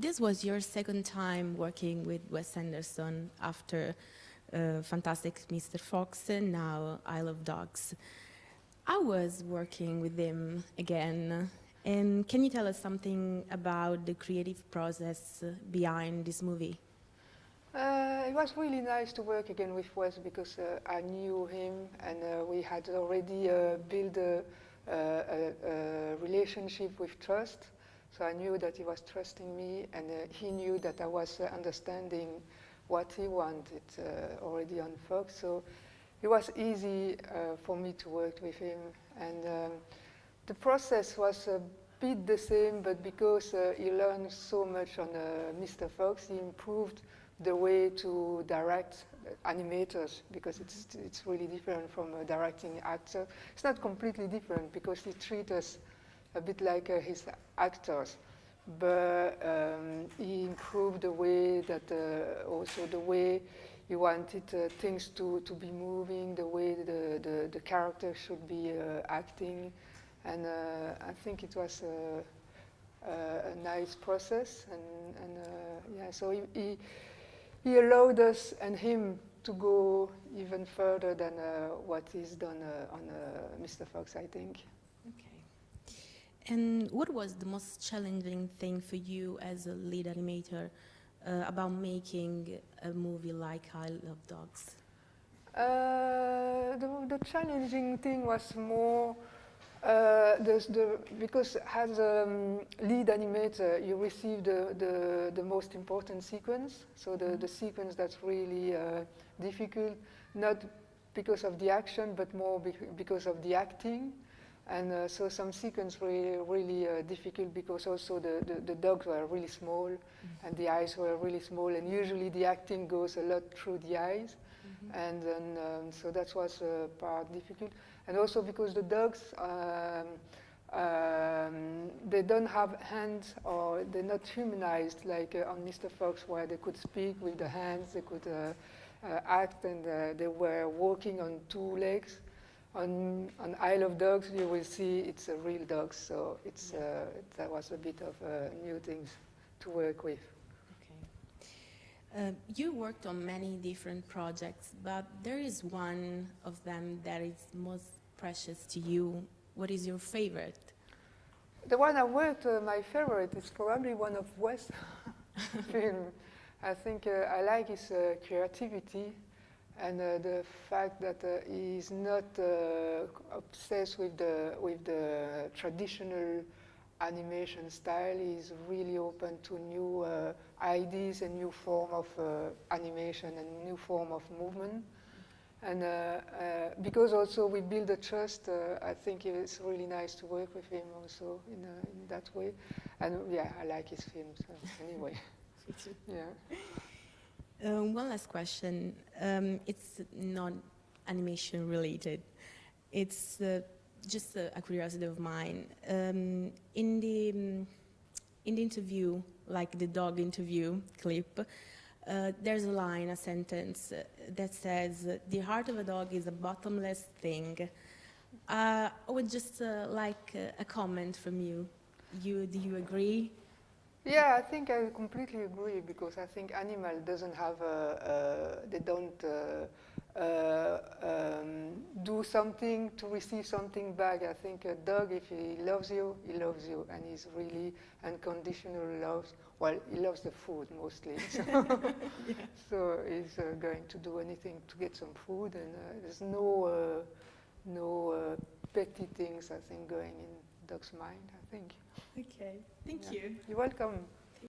this was your second time working with Wes Anderson after Fantastic Mr. Fox and now I Love Dogs. I was working with him again, and can you tell us something about the creative process behind this movie? It was really nice to work again with Wes because I knew him and we had already built a relationship with trust. So I knew that he was trusting me and he knew that I was understanding what he wanted already on Fox. So it was easy for me to work with him. And the process was a bit the same, but because he learned so much on Mr. Fox, he improved the way to direct animators because it's really different from directing actors. It's not completely different because he treats us a bit like his actors, but he improved the way that also the way he wanted things to be moving, the way the character should be acting, and I think it was a nice process, and yeah, so he allowed us and him to go even further than what is done on Mr. Fox, I think. Okay. And what was the most challenging thing for you as a lead animator about making a movie like I Love Dogs? The challenging thing was more because as a lead animator, you receive the most important sequence, so the sequence that's really difficult, not because of the action, but more because of the acting. And so some sequences were really difficult because also the dogs were really small and the eyes were really small, and usually the acting goes a lot through the eyes. And then, so that was part difficult. And also because the dogs, they don't have hands or they're not humanized like on Mr. Fox, where they could speak with the hands, they could act, and they were walking on two legs. On I Love Dogs, you will see it's a real dog, so it's, that was a bit of new things to work with. You worked on many different projects, but there is one of them that is most precious to you. What is your favorite? The one I worked, my favorite is probably one of Wes' films. I think I like his creativity and the fact that he's not obsessed with the traditional animation style. Is really open to new ideas and new form of animation and new form of movement. And because also we build a trust, I think it's really nice to work with him also in that way. And yeah, I like his films anyway. Yeah. One last question. It's not animation related. It's just a curiosity of mine. In the interview, like the dog interview clip, there's a line, a sentence that says, "The heart of a dog is a bottomless thing." I would just like a comment from you. Do you agree? Yeah, I think I completely agree because I think animal doesn't have they don't do something to receive something back. I think a dog, if he loves you, and he's really unconditional love. Well, he loves the food mostly, so, yeah. So he's going to do anything to get some food, and there's no petty things, I think, going in dog's mind, I think. Okay, thank you. You're welcome.